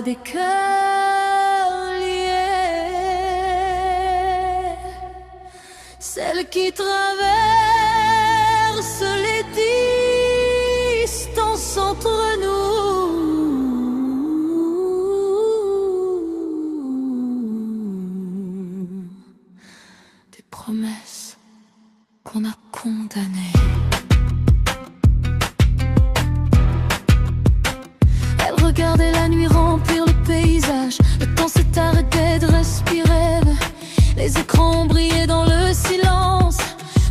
a des cœurs liés, celle qui traverse les distances entre nous, des promesses qu'on a condamnées. Regardez la nuit remplir le paysage. Le temps s'est arrêté de respirer. Les écrans brillaient dans le silence,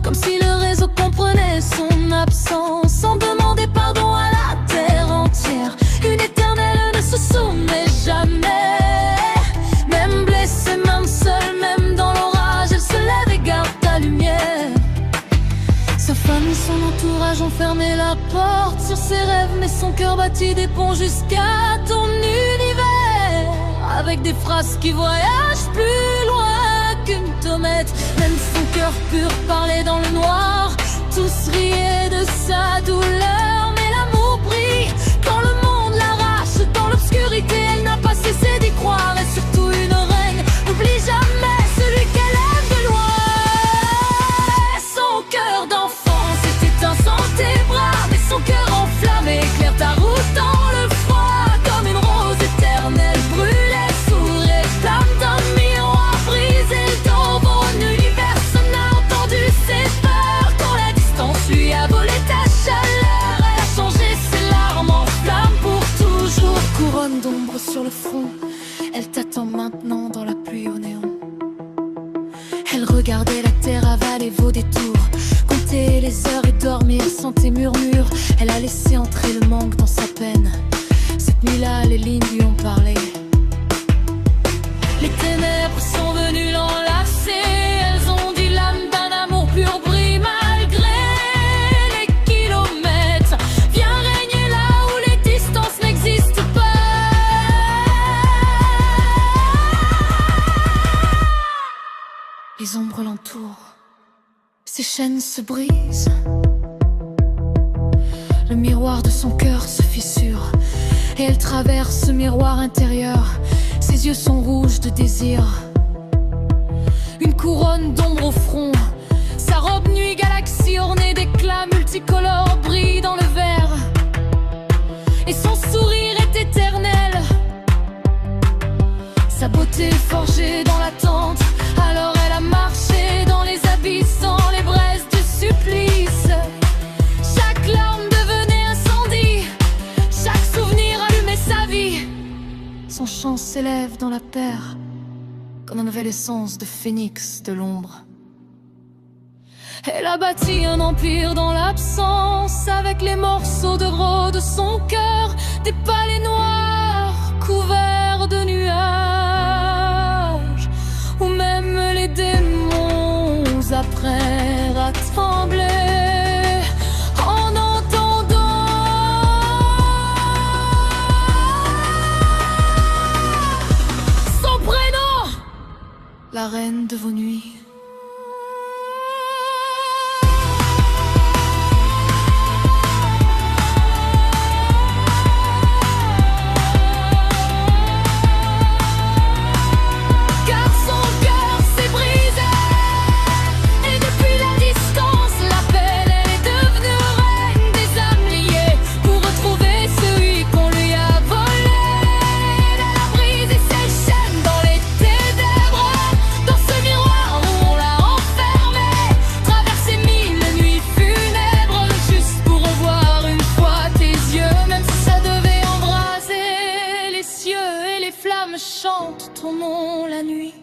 comme si le réseau comprenait son absence. Sans demander pardon à la terre entière, une éternelle ne se soumet jamais. Même blessée, même seule, même dans l'orage, elle se lève et garde ta lumière. Sa famille, son entourage ont fermé la porte sur ses rêves, mais son cœur battit des ponts jusqu'à ton univers, avec des phrases qui voyagent plus loin qu'une tomate. Même son cœur pur parlait dans le noir, tous riaient de sa douleur. Mais l'amour brille quand le monde l'arrache dans l'obscurité. Elle n'a pas cessé d'y croire, et surtout une reine n'oublie jamais celui qu'elle aime de loin. Son cœur d'enfant s'est éteint sans tes bras, mais son cœur enflammé éclaire ta route dans le froid. Comme une rose éternelle brûlée sous les flammes d'un miroir brisé. Dans mon univers, personne n'a entendu ses peurs. Quand la distance lui a volé ta chaleur, elle a changé ses larmes en flammes pour toujours. Couronne d'ombre sur le front, elle t'attend maintenant dans la pluie au néon. Elle regardait la terre avaler vos détours, compter les heures et dormir sans tes murmures. Elle a laissé entrer le manque dans sa peine. Cette nuit-là, les lignes lui ont parlé. Les ténèbres sont venues l'enlacer. Elles ont dit l'âme d'un amour pur brille malgré les kilomètres. Viens régner là où les distances n'existent pas. Les ombres l'entourent, ses chaînes se brisent. Le miroir de son cœur se fissure, et elle traverse ce miroir intérieur. Ses yeux sont rouges de désir, une couronne d'ombre au front. Sa robe nuit galaxie ornée d'éclats multicolores brille dans le verre, et son sourire est éternel. Sa beauté forgée dans l'attente. Alors elle a marché dans les abysses, dans les braises du supplice. Chaque larme devenait incendie, chaque souvenir allumait sa vie. Son chant s'élève dans la terre comme une nouvelle essence de phénix de l'ombre. Elle a bâti un empire dans l'absence, avec les morceaux de gros de son cœur, des palais noirs couverts de nuages, où même les démons apprennent à trembler en entendant son prénom, la reine de vos nuits. Chante ton nom la nuit.